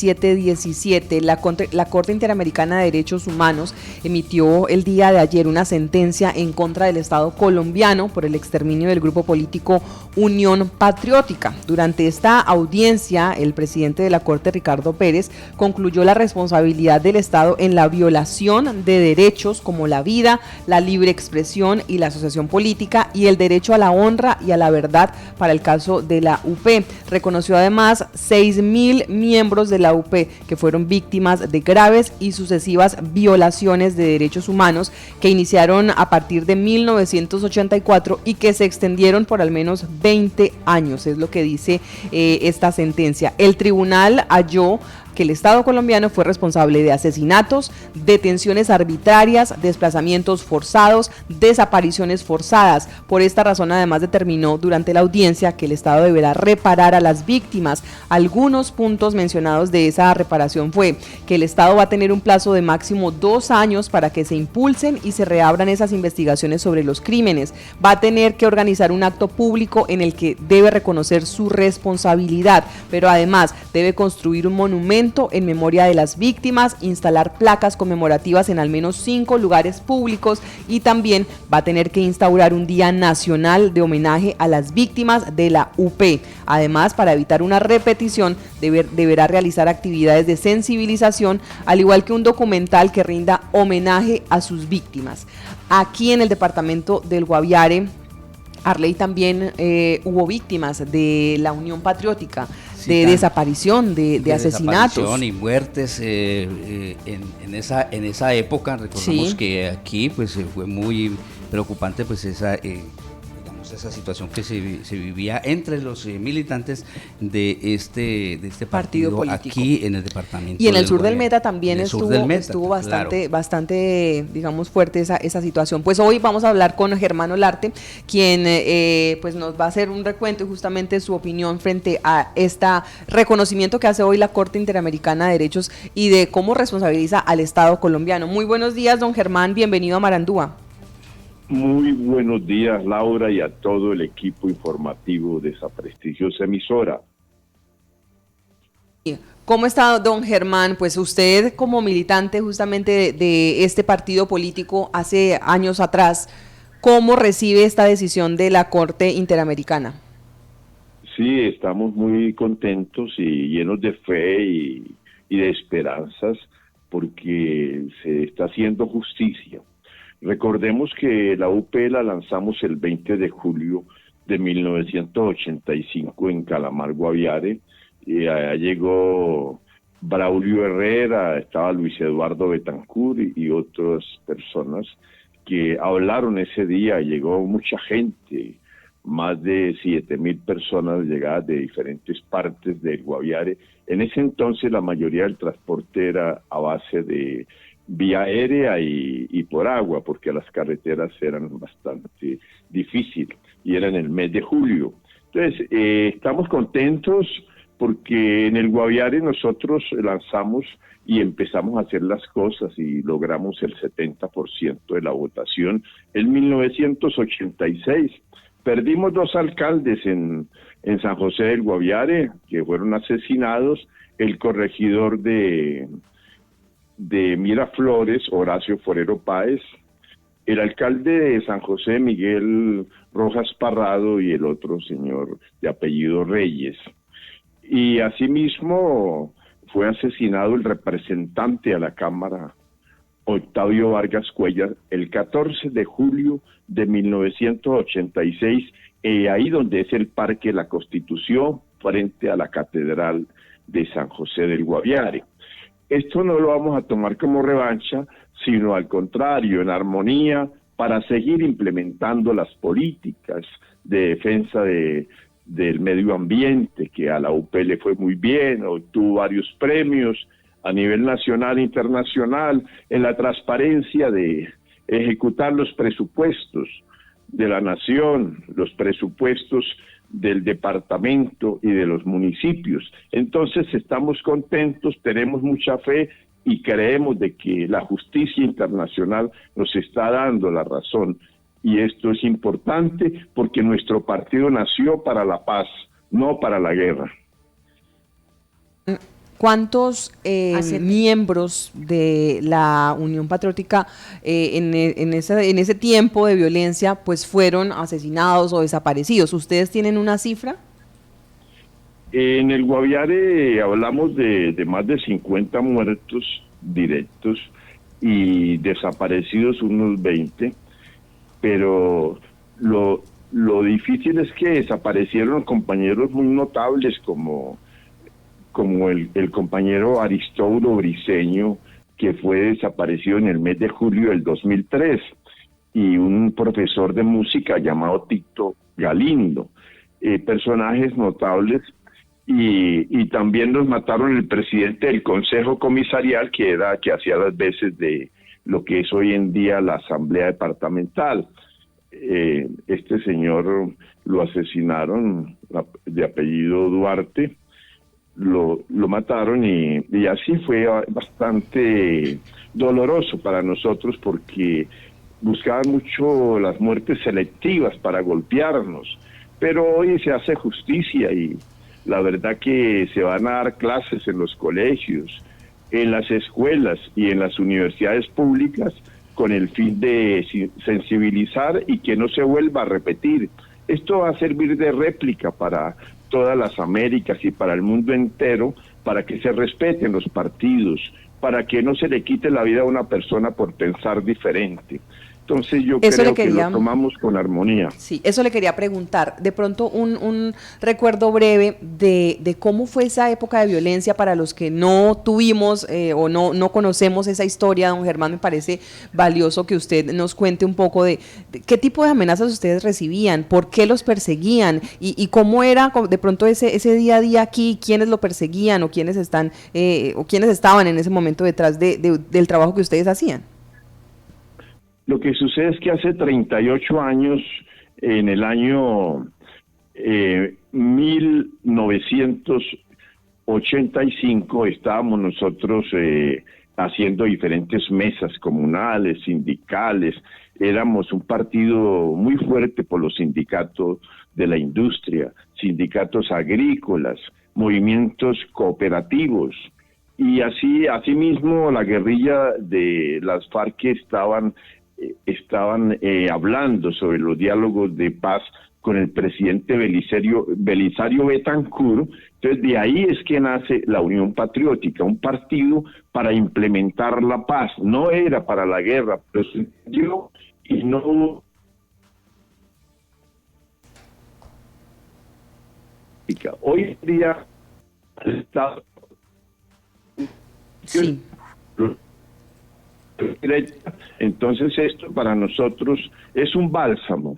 717, la Corte Interamericana de Derechos Humanos emitió el día de ayer una sentencia en contra del Estado colombiano por el exterminio del grupo político Unión Patriótica. Durante esta audiencia, el presidente de la Corte, Ricardo Pérez, concluyó la responsabilidad del Estado en la violación de derechos como la vida, la libre expresión y la asociación política y el derecho a la honra y a la verdad para el caso de la UP. Reconoció además 6.000 miembros de la UP que fueron víctimas de graves y sucesivas violaciones de derechos humanos que iniciaron a partir de 1984 y que se extendieron por al menos 20 años, es lo que dice esta sentencia. El tribunal halló que el Estado colombiano fue responsable de asesinatos, detenciones arbitrarias, desplazamientos forzados, desapariciones forzadas. Por esta razón, además, determinó durante la audiencia que el Estado deberá reparar a las víctimas. Algunos puntos mencionados de esa reparación fue que el Estado va a tener un plazo de máximo 2 años para que se impulsen y se reabran esas investigaciones sobre los crímenes. Va a tener que organizar un acto público en el que debe reconocer su responsabilidad, pero además debe construir un monumento en memoria de las víctimas, instalar placas conmemorativas en al menos 5 lugares públicos y también va a tener que instaurar un día nacional de homenaje a las víctimas de la UP. Además, para evitar una repetición, deberá realizar actividades de sensibilización, al igual que un documental que rinda homenaje a sus víctimas. Aquí en el departamento del Guaviare, Arley, también hubo víctimas de la Unión Patriótica, de desaparición, de asesinatos. Desaparición y muertes en esa época. Recordemos que aquí pues fue muy preocupante pues esa situación que se vivía entre los militantes de este partido político aquí en el departamento. Y en el sur del Meta también estuvo bastante, digamos, fuerte esa situación. Pues hoy vamos a hablar con Germán Olarte, quien pues nos va a hacer un recuento y justamente su opinión frente a este reconocimiento que hace hoy la Corte Interamericana de Derechos y de cómo responsabiliza al Estado colombiano. Muy buenos días, don Germán, bienvenido a Marandúa. Muy buenos días, Laura, y a todo el equipo informativo de esa prestigiosa emisora. ¿Cómo está, don Germán? Pues usted, como militante justamente de este partido político hace años atrás, ¿cómo recibe esta decisión de la Corte Interamericana? Sí, estamos muy contentos y llenos de fe y de esperanzas porque se está haciendo justicia. Recordemos que la UP la lanzamos el 20 de julio de 1985 en Calamar, Guaviare, y allá llegó Braulio Herrera, estaba Luis Eduardo Betancourt y otras personas que hablaron ese día. Llegó mucha gente, más de 7.000 personas llegadas de diferentes partes del Guaviare. En ese entonces la mayoría del transporte era a base de vía aérea y por agua, porque las carreteras eran bastante difíciles y era en el mes de julio. Entonces, estamos contentos porque en el Guaviare nosotros lanzamos y empezamos a hacer las cosas y logramos el 70% de la votación en 1986. Perdimos 2 alcaldes en San José del Guaviare, que fueron asesinados, el corregidor de Miraflores, Horacio Forero Páez, el alcalde de San José, Miguel Rojas Parrado, y el otro señor de apellido Reyes. Y asimismo fue asesinado el representante a la Cámara, Octavio Vargas Cuellar, el 14 de julio de 1986, ahí donde es el Parque La Constitución, frente a la Catedral de San José del Guaviare. Esto no lo vamos a tomar como revancha, sino al contrario, en armonía, para seguir implementando las políticas de defensa del medio ambiente, que a la UP le fue muy bien, obtuvo varios premios a nivel nacional e internacional, en la transparencia de ejecutar los presupuestos de la nación, los presupuestos del departamento y de los municipios. Entonces estamos contentos, tenemos mucha fe y creemos de que la justicia internacional nos está dando la razón. Y esto es importante porque nuestro partido nació para la paz, no para la guerra. ¿cuántos miembros de la Unión Patriótica en ese tiempo de violencia pues fueron asesinados o desaparecidos? ¿Ustedes tienen una cifra? En el Guaviare hablamos de más de 50 muertos directos y desaparecidos unos 20, pero lo difícil es que desaparecieron compañeros muy notables como el compañero Aristóbulo Briceño, que fue desaparecido en el mes de julio del 2003, y un profesor de música llamado Tito Galindo, personajes notables. Y también nos mataron el presidente del Consejo Comisarial, que hacía las veces de lo que es hoy en día la Asamblea Departamental. Este señor lo asesinaron, de apellido Duarte, lo mataron y así fue bastante doloroso para nosotros, porque buscaban mucho las muertes selectivas para golpearnos, pero hoy se hace justicia y la verdad que se van a dar clases en los colegios, en las escuelas y en las universidades públicas con el fin de sensibilizar y que no se vuelva a repetir. Esto va a servir de réplica para todas las Américas y para el mundo entero, para que se respeten los partidos, para que no se le quite la vida a una persona por pensar diferente. Entonces yo creo que lo tomamos con armonía. Sí, eso le quería preguntar. De pronto un recuerdo breve de cómo fue esa época de violencia para los que no tuvimos o no conocemos esa historia, don Germán. Me parece valioso que usted nos cuente un poco de qué tipo de amenazas ustedes recibían, por qué los perseguían y cómo era de pronto ese día a día aquí, quiénes lo perseguían o quiénes estaban en ese momento detrás del trabajo que ustedes hacían. Lo que sucede es que hace 38 años, en el año 1985, estábamos nosotros haciendo diferentes mesas comunales, sindicales. Éramos un partido muy fuerte por los sindicatos de la industria, sindicatos agrícolas, movimientos cooperativos. Y asimismo la guerrilla de las FARC que estaban hablando sobre los diálogos de paz con el presidente Belisario Betancur. Entonces de ahí es que nace la Unión Patriótica, un partido para implementar la paz. No era para la guerra, pero se entendió y no... Hoy en día el Estado... Sí. Entonces esto para nosotros es un bálsamo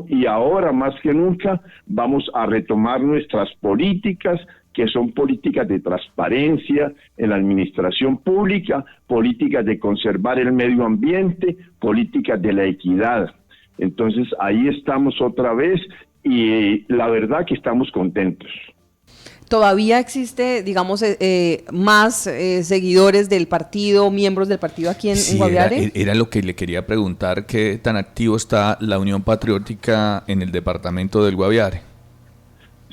y ahora más que nunca vamos a retomar nuestras políticas, que son políticas de transparencia en la administración pública, políticas de conservar el medio ambiente, políticas de la equidad. Entonces ahí estamos otra vez y la verdad que estamos contentos. ¿Todavía existe, digamos, más seguidores del partido, miembros del partido aquí en Guaviare? Era lo que le quería preguntar, ¿qué tan activo está la Unión Patriótica en el departamento del Guaviare?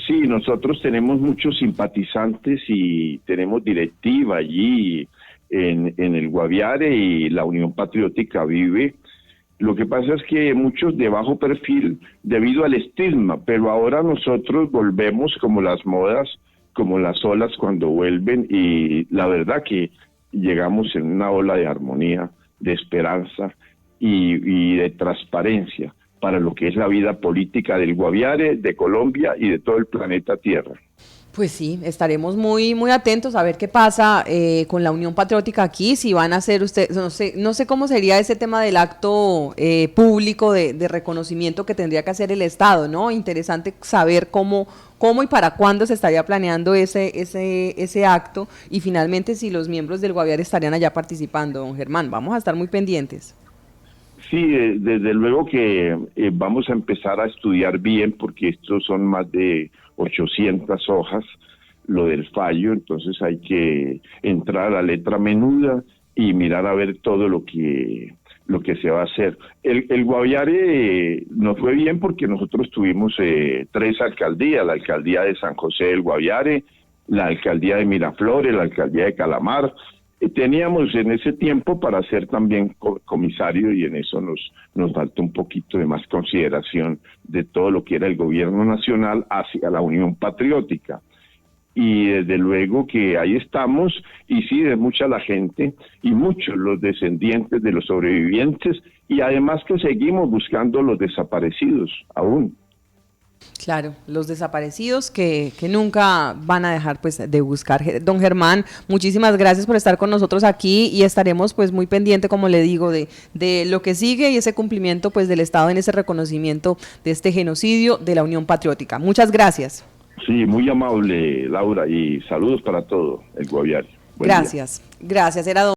Sí, nosotros tenemos muchos simpatizantes y tenemos directiva allí en el Guaviare y la Unión Patriótica vive. Lo que pasa es que muchos de bajo perfil debido al estigma, pero ahora nosotros volvemos como las modas, como las olas cuando vuelven, y la verdad que llegamos en una ola de armonía, de esperanza y de transparencia para lo que es la vida política del Guaviare, de Colombia y de todo el planeta Tierra. Pues sí, estaremos muy atentos a ver qué pasa con la Unión Patriótica aquí, si van a hacer ustedes, no sé cómo sería ese tema del acto público de reconocimiento que tendría que hacer el Estado, ¿no? Interesante saber cómo y para cuándo se estaría planeando ese acto y finalmente si los miembros del Guaviare estarían allá participando, don Germán. Vamos a estar muy pendientes. Sí, desde luego que vamos a empezar a estudiar bien porque estos son más de 800 hojas, lo del fallo, entonces hay que entrar a la letra menuda y mirar a ver todo lo que se va a hacer. El Guaviare nos fue bien porque nosotros tuvimos 3 alcaldías, la alcaldía de San José del Guaviare, la alcaldía de Miraflores, la alcaldía de Calamar. Teníamos en ese tiempo para ser también comisario, y en eso nos falta un poquito de más consideración de todo lo que era el gobierno nacional hacia la Unión Patriótica. Y desde luego que ahí estamos, y sí, es mucha la gente y muchos los descendientes de los sobrevivientes, y además que seguimos buscando los desaparecidos aún. Claro, los desaparecidos que nunca van a dejar pues de buscar. Don Germán, muchísimas gracias por estar con nosotros aquí, y estaremos pues muy pendiente, como le digo, de lo que sigue y ese cumplimiento pues del Estado en ese reconocimiento de este genocidio de la Unión Patriótica. Muchas gracias. Sí, muy amable, Laura, y saludos para todo el Guaviare. Gracias, gracias. Era don